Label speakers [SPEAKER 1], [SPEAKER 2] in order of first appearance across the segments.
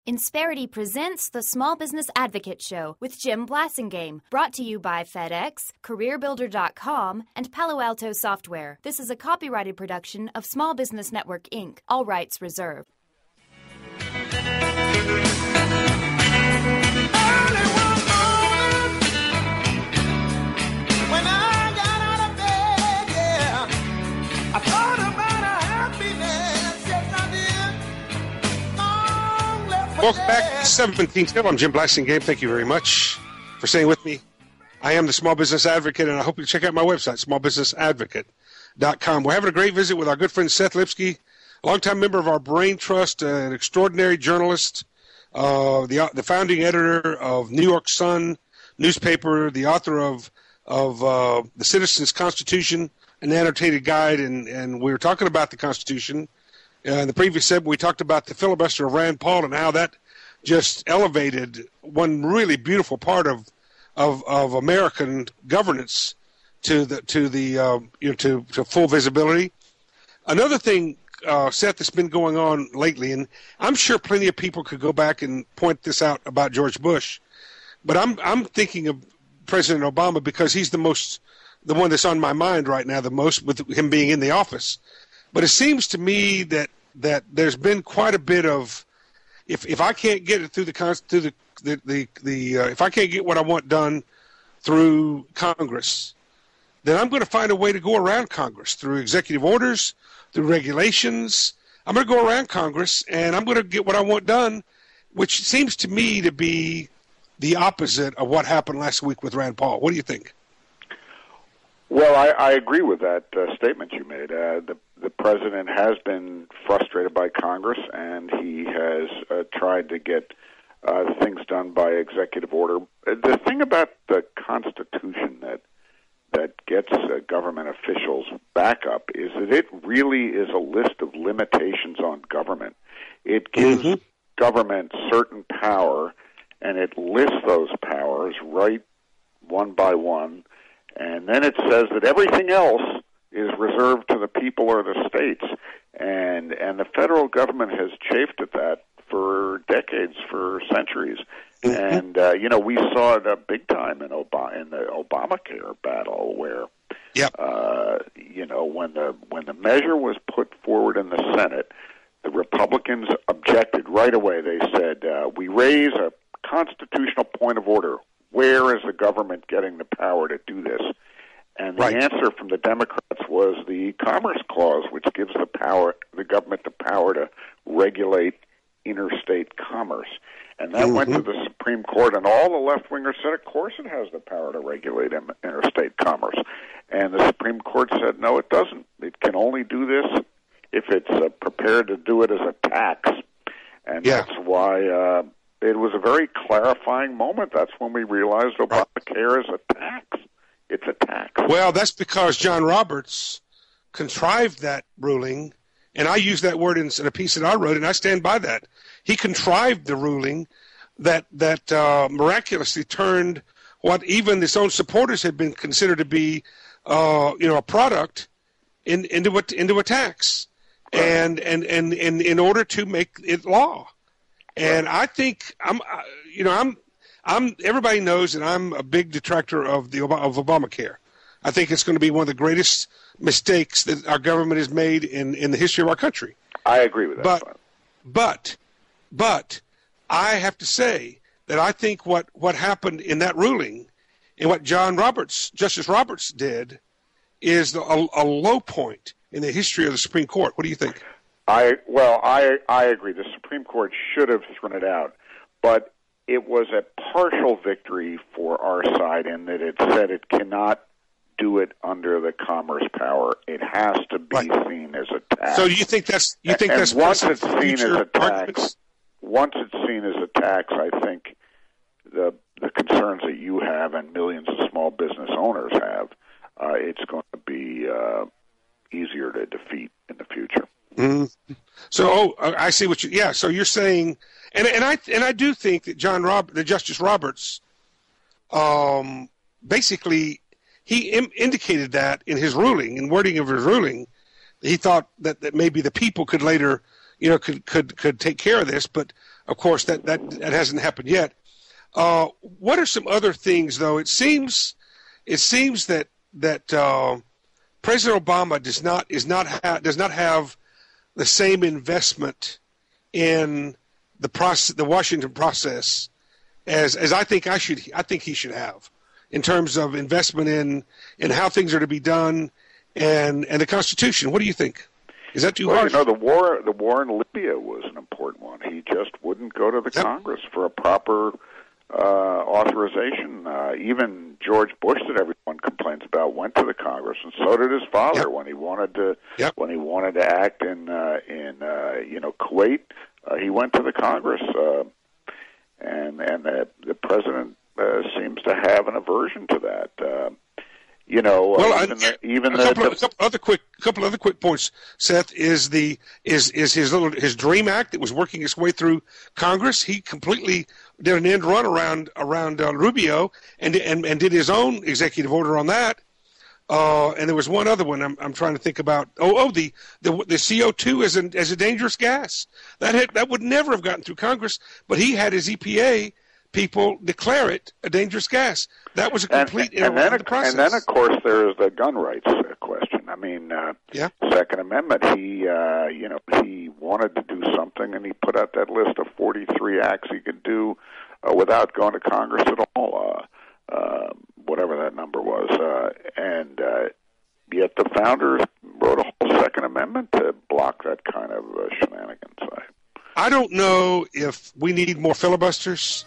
[SPEAKER 1] Insperity presents the Small Business Advocate Show with Jim Blasingame, brought to you by FedEx, CareerBuilder.com, and Palo Alto Software. This is a copyrighted production of Small Business Network, Inc., all rights reserved.
[SPEAKER 2] Welcome back to 17th Hill. I'm Jim Blasingame. Thank you very much for staying with me. I am the Small Business Advocate, and I hope you check out my website, smallbusinessadvocate.com. We're having a great visit with our good friend Seth Lipsky, a longtime member of our Brain Trust, an extraordinary journalist, the founding editor of New York Sun newspaper, the author of The Citizen's Constitution, an annotated guide, and we were talking about the Constitution. In the previous segment, we talked about the filibuster of Rand Paul and how that just elevated one really beautiful part of American governance to full visibility. Another thing, Seth, that's been going on lately, and I'm sure plenty of people could go back and point this out about George Bush, but I'm thinking of President Obama because he's the one that's on my mind right now the most, with him being in the office. But it seems to me that there's been quite a bit of, if I can't get it through if I can't get what I want done through Congress, then I'm going to find a way to go around Congress through executive orders, through regulations. I'm going to go around Congress and I'm going to get what I want done, which seems to me to be the opposite of what happened last week with Rand Paul. What do you think?
[SPEAKER 3] Well, I agree with that statement you made. The president has been frustrated by Congress, and he has tried to get things done by executive order. The thing about the Constitution that gets government officials back up is that it really is a list of limitations on government. It gives government certain power, and it lists those powers right one by one. And then it says that everything else is reserved to the people or the states. And the federal government has chafed at that for decades, for centuries. And, we saw it big time in the Obamacare battle where, when the measure was put forward in the Senate, the Republicans objected right away. They said, we raise a constitutional point of order. Where is the government getting the power to do this? And the answer from the Democrats was the Commerce Clause, which gives the government the power to regulate interstate commerce. And that went to the Supreme Court, and all the left-wingers said, of course it has the power to regulate interstate commerce. And the Supreme Court said, no, it doesn't. It can only do this if it's prepared to do it as a tax. And that's why it was a very clarifying moment. That's when we realized Obamacare is a tax. It's a tax.
[SPEAKER 2] Well, that's because John Roberts contrived that ruling, and I use that word in a piece that I wrote, and I stand by that. He contrived the ruling that miraculously turned what even his own supporters had been considered to be, a product into a tax, and in order to make it law. And I think everybody knows that I'm a big detractor of Obamacare. I think it's going to be one of the greatest mistakes that our government has made in the history of our country.
[SPEAKER 3] I agree with that.
[SPEAKER 2] But I have to say that I think what happened in that ruling and what Justice Roberts did is a low point in the history of the Supreme Court. What do you think?
[SPEAKER 3] I agree. The Supreme Court should have thrown it out, but it was a partial victory for our side in that it said it cannot do it under the commerce power. It has to be seen as a tax.
[SPEAKER 2] So you think that's
[SPEAKER 3] once it's seen as a tax? Once it's seen as a tax, I think the concerns that you have and millions of small business owners have, it's going to be easier to defeat in the future.
[SPEAKER 2] Mm-hmm. So, I see what you. Yeah. So you're saying, and I do think that Justice Roberts, basically, he indicated that in his ruling, in wording of his ruling, he thought that maybe the people could later, could take care of this. But Of course, that hasn't happened yet. What are some other things, though? It seems that President Obama does not have the same investment in the Washington process as I think he should have, in terms of investment in how things are to be done and the Constitution. What do you think? Is that too harsh?
[SPEAKER 3] The war in Libya was an important one. He just wouldn't go to the Congress for a proper authorization. Even George Bush, that everyone complains about, went to the Congress, and so did his father when he wanted to act in Kuwait. He went to the Country, and the president seems to have an aversion to that.
[SPEAKER 2] A couple other quick points, Seth, is his Dream Act that was working its way through Congress. He completely did an end run around Rubio and did his own executive order on that. And there was one other one I'm trying to think about. The CO2 as a dangerous gas that would never have gotten through Congress, but he had his EPA people declare it a dangerous gas. That was a complete interrupt of the process.
[SPEAKER 3] And then, of course, there is the gun rights question. I mean, Second Amendment. He wanted to do something, and he put out that list of 43 acts he could do without going to Congress at all. Whatever that number was, and yet the founders wrote a whole Second Amendment to block that kind of shenanigans.
[SPEAKER 2] I don't know if we need more filibusters,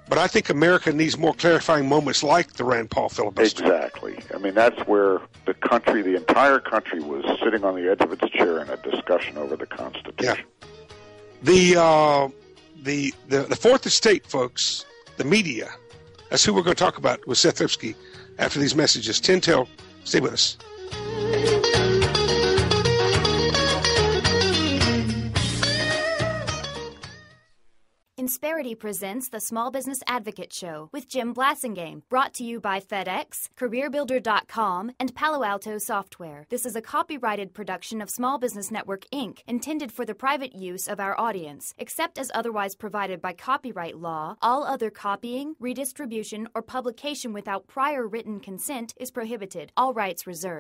[SPEAKER 2] but I think America needs more clarifying moments like the Rand Paul filibuster.
[SPEAKER 3] Exactly. I mean, that's where the entire country was sitting on the edge of its chair in a discussion over the Constitution.
[SPEAKER 2] Yeah. The Fourth Estate, folks, the media. That's who we're going to talk about with Seth Lipsky after these messages. 10 till. Stay with us.
[SPEAKER 1] Insperity presents the Small Business Advocate Show with Jim Blasingame, brought to you by FedEx, CareerBuilder.com, and Palo Alto Software. This is a copyrighted production of Small Business Network, Inc., intended for the private use of our audience. Except as otherwise provided by copyright law, all other copying, redistribution, or publication without prior written consent is prohibited. All rights reserved.